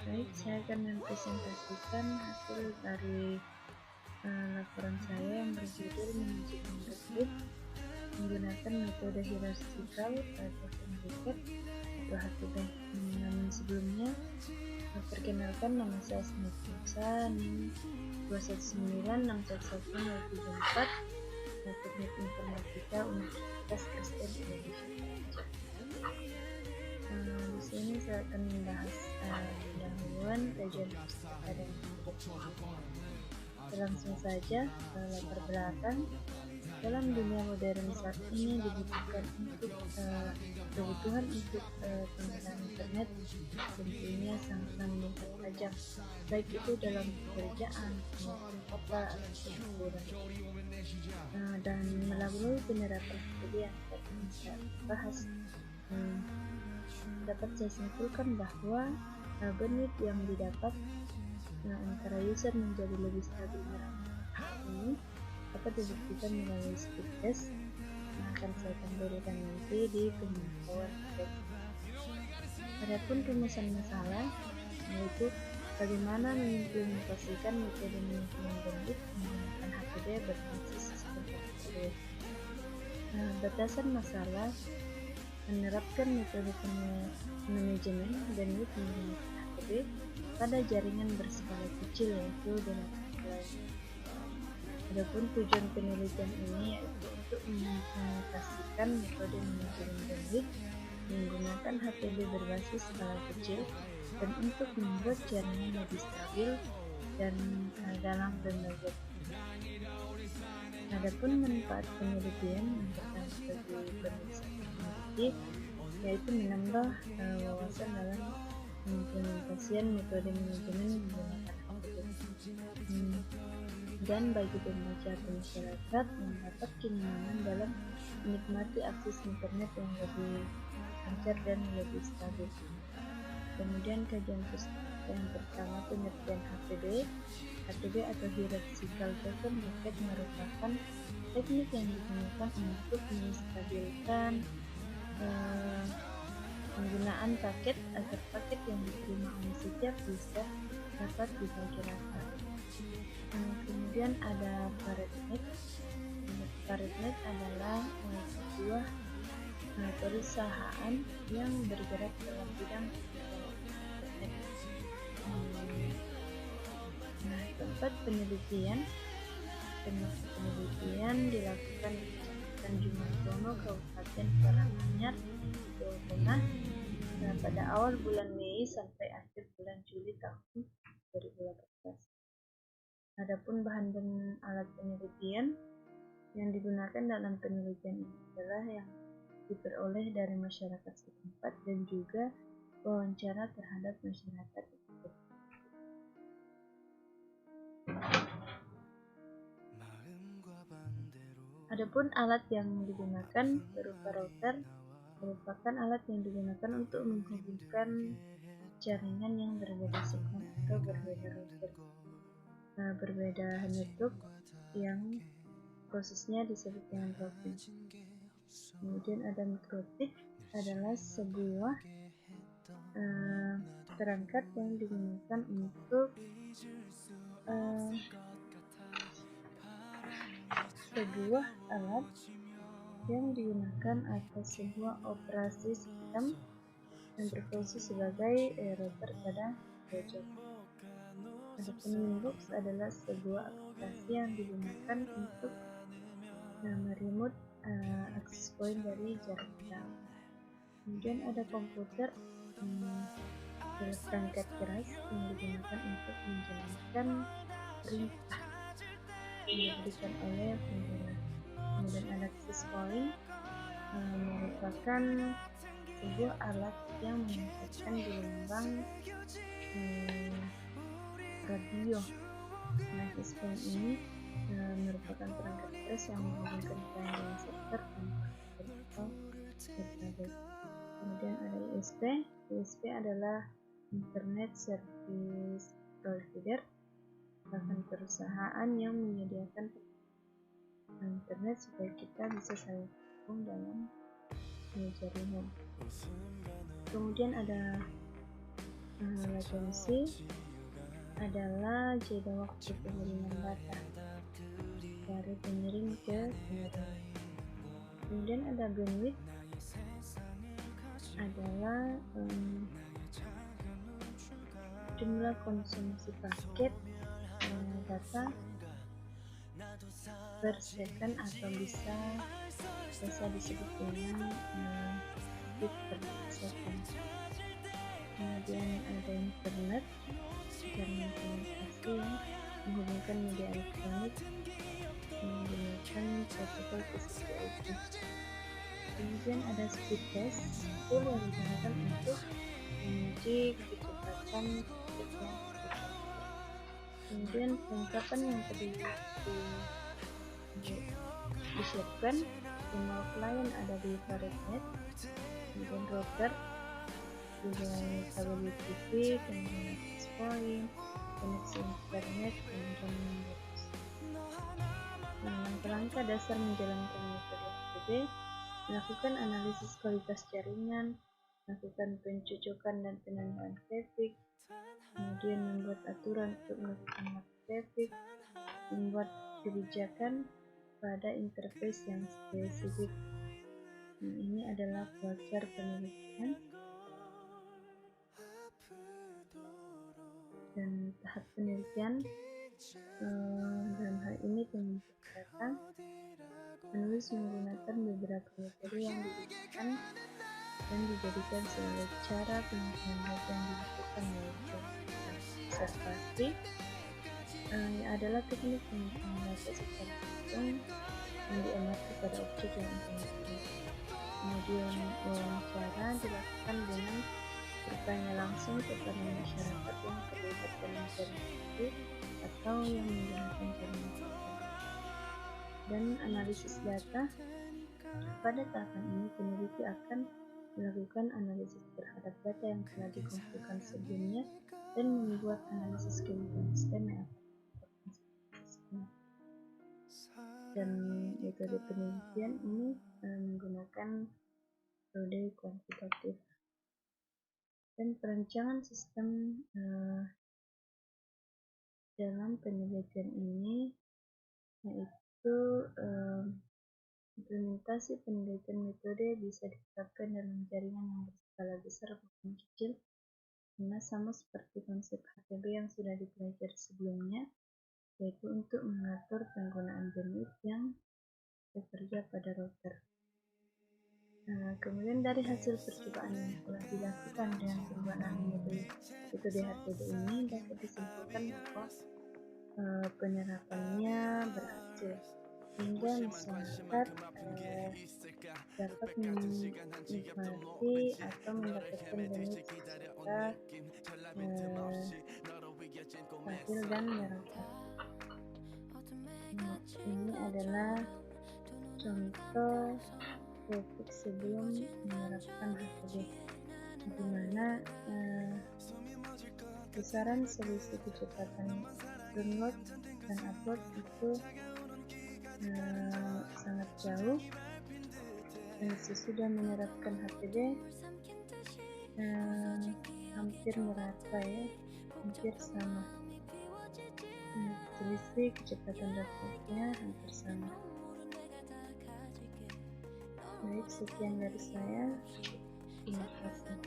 Baik, saya akan mempresentasikan hasil dari laporan saya yang berjudul manajemen Redis menggunakan metode hierarchical token bucket atau HTB. Namun sebelumnya, perkenalkan, nama saya Smith NIM 219611074, Teknik Informatika Universitas Kristen Indonesia. Di sini saya akan membahas pendahuluan kajian pustaka dan langsung saja latar belakang. Dalam dunia modern saat ini dibutuhkan untuk kebutuhan untuk penggunaan internet tentunya sangat meningkat tajam, baik itu dalam pekerjaan maupun kota atau hiburan. Dan melalui penerapan studi yang kita bahas, dapat saya simpulkan bahwa bandwidth yang didapat antara user menjadi lebih stabil ini dapat dibuktikan melalui speed test yang akan saya tampilkan nanti di pemantauan. Adapun rumusan masalah yaitu bagaimana mengimplementasikan metode manajemen bandwidth menggunakan HTB berbasis sistem HTB. Batasan masalah menerapkan metode manajemen bandwidth menggunakan HTB pada jaringan berskala kecil yaitu dalam Adapun tujuan penelitian ini yaitu untuk mengimplementasikan metode manajemen bandwidth menggunakan HTB berbasis skala kecil dan untuk membuat jaringan lebih stabil dan dalam berbagai. Adapun manfaat penelitian yang pertama bagi penulis peneliti yaitu menambah wawasan dalam pengimplementasian metode manajemen menggunakan HTB. Dan bagi pembaca atau masyarakat mendapat kenyamanan dalam menikmati akses internet yang lebih lancar dan lebih stabil. Kemudian kajian pustaka yang pertama, pengertian HTB. HTB atau hierarchical token bucket merupakan teknik yang digunakan untuk menstabilkan penggunaan paket agar paket yang diterima oleh setiap user dapat dibagi rata. Kemudian ada ParetNet. ParetNet adalah sebuah perusahaan yang bergerak dalam bidang internet. Tempat penelitian dilakukan di Kecamatan Jumantono, Kabupaten Karanganyar, Jawa Tengah, pada awal bulan Mei sampai akhir bulan Juli tahun 2018. Adapun bahan dan alat penelitian yang digunakan dalam penelitian ini adalah yang diperoleh dari masyarakat setempat dan juga wawancara terhadap masyarakat tersebut. Adapun alat yang digunakan berupa router merupakan alat yang digunakan untuk menghubungkan jaringan yang berbeda segmen atau berbeda router. Berbeda network yang prosesnya disebut dengan routing. Kemudian ada mikrotik, adalah sebuah perangkat yang digunakan untuk sebuah alat yang digunakan atas sebuah operasi sistem yang berfungsi sebagai router pada pojok. Adapun Winbox adalah sebuah aplikasi yang digunakan untuk meremote access point dari jarak jauh. Kemudian ada komputer, adalah perangkat keras yang digunakan untuk menjalankan perintah yang diberikan oleh pengguna. Kemudian ada access point, merupakan sebuah alat yang memancarkan gelombang radio. Access point ini merupakan perangkat keras yang menghubungkan dengan server atau database. Kemudian ada ISP. ISP adalah Internet Service Provider, bahkan perusahaan yang menyediakan internet supaya kita bisa saling terhubung dalam jaringan. Kemudian ada Latency adalah jeda waktu pengiriman data dari pengirim ke penerima. Kemudian ada bandwidth adalah jumlah konsumsi paket data per second atau bisa disebut dengan bit per second. Kemudian ada internet jaringan komunikasi yang menghubungkan media elektronik menggunakan protokol TCP/IP. Kemudian ada speed test, tool yang digunakan untuk menguji kecepatan paket yang cepat. Kemudian perlengkapan yang terdiri disiapkan. Email client ada di VietNet, kemudian router juga kabel UTP, kemudian access point, koneksi internet, kemudian box. Langkah-langkah dasar menjalankan metode HTTP: melakukan analisis kualitas jaringan, melakukan pencocokan dan penandaan traffic, kemudian membuat aturan untuk melakukan market traffic, membuat kebijakan pada interface yang spesifik. Ini adalah voucher penelitian dan tahap penelitian. Dalam hal ini penelitian data menulis menggunakan beberapa metode yang digunakan dan dijadikan sebagai cara penelitian data yang dilakukan yaitu observasi adalah teknik penelitian data secara langsung yang diamati pada objek yang informatif. Kemudian wawancara dilakukan dengan bertanya langsung kepada masyarakat yang terlibat dalam jaringan itu atau yang menggunakan jaringan itu. Dan analisis data. Pada tahapan ini peneliti akan melakukan analisis terhadap data yang telah dikumpulkan sebelumnya dan membuat analisis kebutuhan sistem yang akan dilakukan. Dan metode penelitian ini menggunakan metode kuantitatif. Dan perancangan sistem dalam penelitian ini yaitu implementasi penelitian metode bisa diterapkan dalam jaringan yang berskala besar maupun kecil, karena sama seperti konsep HTTP yang sudah dipelajari sebelumnya, yaitu untuk mengatur penggunaan bandwidth yang bekerja pada router. Kemudian dari hasil percobaan yang telah dilakukan dengan penggunaan metode HTTP ini dapat disimpulkan bahwa penerapannya berhasil, hingga masyarakat dapat menikmati atau mendapatkan bandwidth secara stabil dan merata. Ini adalah contoh traffic sebelum menerapkan HTTP, di mana besaran selisih kecepatan download dan upload itu sangat jauh, dan sesudah menerapkan HTTP hampir merata ya, hampir sama. Selisih kecepatan downloadnya hampir sama. Baik, sekian dari saya. Terima kasih.